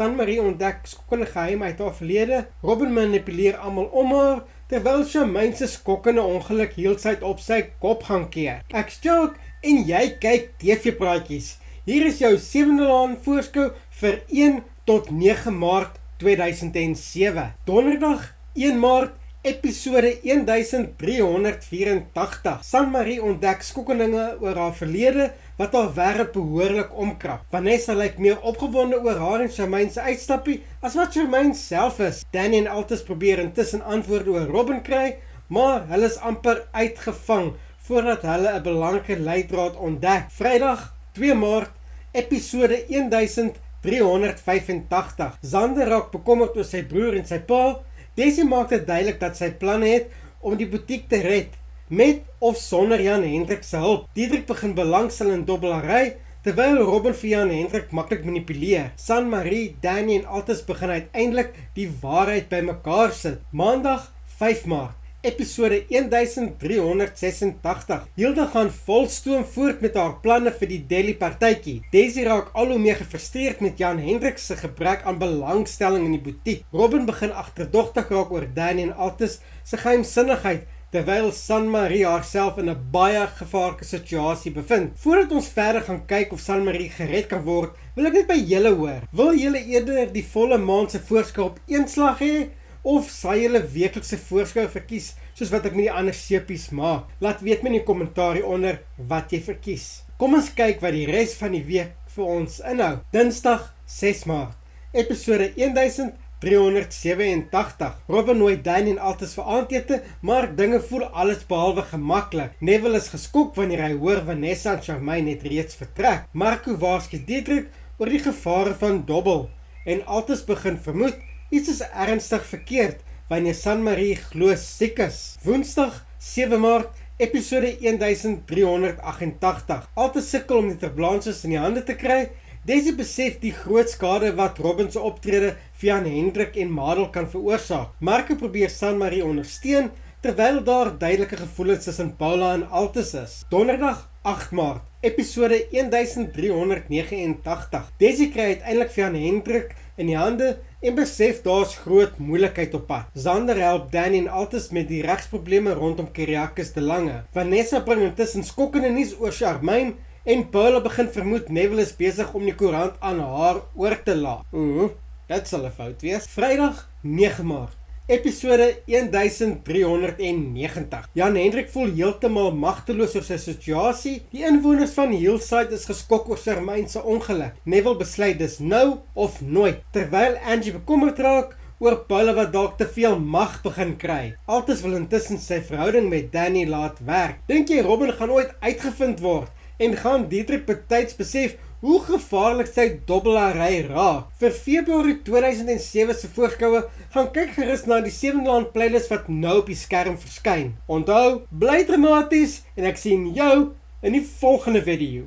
Sanmarie ontdek skokkende geheim uit haar verlede. Robin manipuleer almal om haar, terwyl Charmaine se skokkende ongeluk heeltyd op sy kop gaan keer. Ek's Jock en jy kyk TV-praatjies. Hier is jou 7de laan voorskou vir 1 tot 9 Maart 2007. Donderdag 1 Maart, episode 1384. Sanmarie ontdek skokkendinge oor haar verlede wat haar wêreld behoorlik omkrap. Vanessa lyk meer opgewonde oor haar en Charmaine se uitstappie as wat Charmaine self is. Danny en Altus probeer intussen antwoorde oor Robin kry, maar hulle is amper uitgevang voordat hulle 'n belangrike leidraad ontdek. Vrydag 2 Maart, episode 1385. Xander raak bekommerd oor sy broer en sy pa. Daisy maak dit duidelik dat sy planne het om die butiek te red, met of sonder Jan Hendrik se hulp. Diederik begin belangstel in dobbelary, terwyl Robin vir Jan Hendrik maklik manipuleer. Sanmarie, Danny en Altus begin uiteindelik die waarheid bymekaar sit. Maandag 5 Maart, episode 1386. Hilda gaan volstoom voort met haar planne vir die Delhi partytjie. Daisy raak al hoe meer gefrustreerd met Jan Hendrik se gebrek aan belangstelling in die butiek. Robin begin agterdogtig raak oor Danny en Altus se geheimsinnigheid, terwyl Sanmarie haarself in 'n baie gevaarlike situasie bevind. Voordat ons verder gaan kyk of Sanmarie gered kan word, wil ek net by julle hoor. Wil julle eerder die volle maand se voorskou op een slag hê, of sal julle weeklikse voorskou verkies, soos wat ek met die ander sepies maak? Laat weet my in die kommentaar hieronder wat jy verkies. Kom ons kyk wat die res van die week vir ons inhou. Dinsdag 6 Maart, episode 1387. Robin nooi Danny en Altus vir aandete, maar dinge voel alles behalwe gemaklik. Neville is geskok wanneer hy hoor Vanessa en Charmaine het reeds vertrek. Marco waarsku Diederik oor die gevare van dobbel, en Altus begin vermoed iets is ernstig verkeerd wanneer Sanmarie glo siek is. Woensdag 7 Maart, episode 1388. Altus sukkel om die terblanches in die hande te kry. Daisy besef die groot skade wat Robin se optrede vir Jan Hendrik en Madel kan veroorsaak. Marco probeer Sanmarie ondersteun, terwyl daar duidelike gevoelens tussen Paula en Altus is. Donderdag 8 Maart, episode 1389. Daisy kry uiteindelik vir Jan Hendrik in die hande en besef daar's groot moeilikheid op pad. Xander help Danny en Altus met die regsprobleme rondom Kyriakis de Lange. Vanessa bring intussen skokkende nuus oor Charmaine, en Paula begin vermoed Neville is besig om die koerant aan haar oor te laat. Dit sal 'n fout wees. Vrydag 9 Maart, episode 1390. Jan Hendrik voel heeltemal magteloos oor sy situasie. Die inwoners van Hillside is geskok oor Charmaine se ongeluk. Neville besluit dis nou of nooit, terwyl Angie bekommerd raak oor Paula wat dalk te veel mag begin kry. Altus wil intussen sy verhouding met Danny laat werk. Dink jy Robin gaan ooit uitgevind word? En gaan Diederik betyds besef hoe gevaarlik sy dobbelary raak? Vir Februarie 2007 se voorskoue, gaan kyk gerus na die 7de laan playlist wat nou op die skerm verskyn. Onthou, bly dramaties en ek sien jou in die volgende video.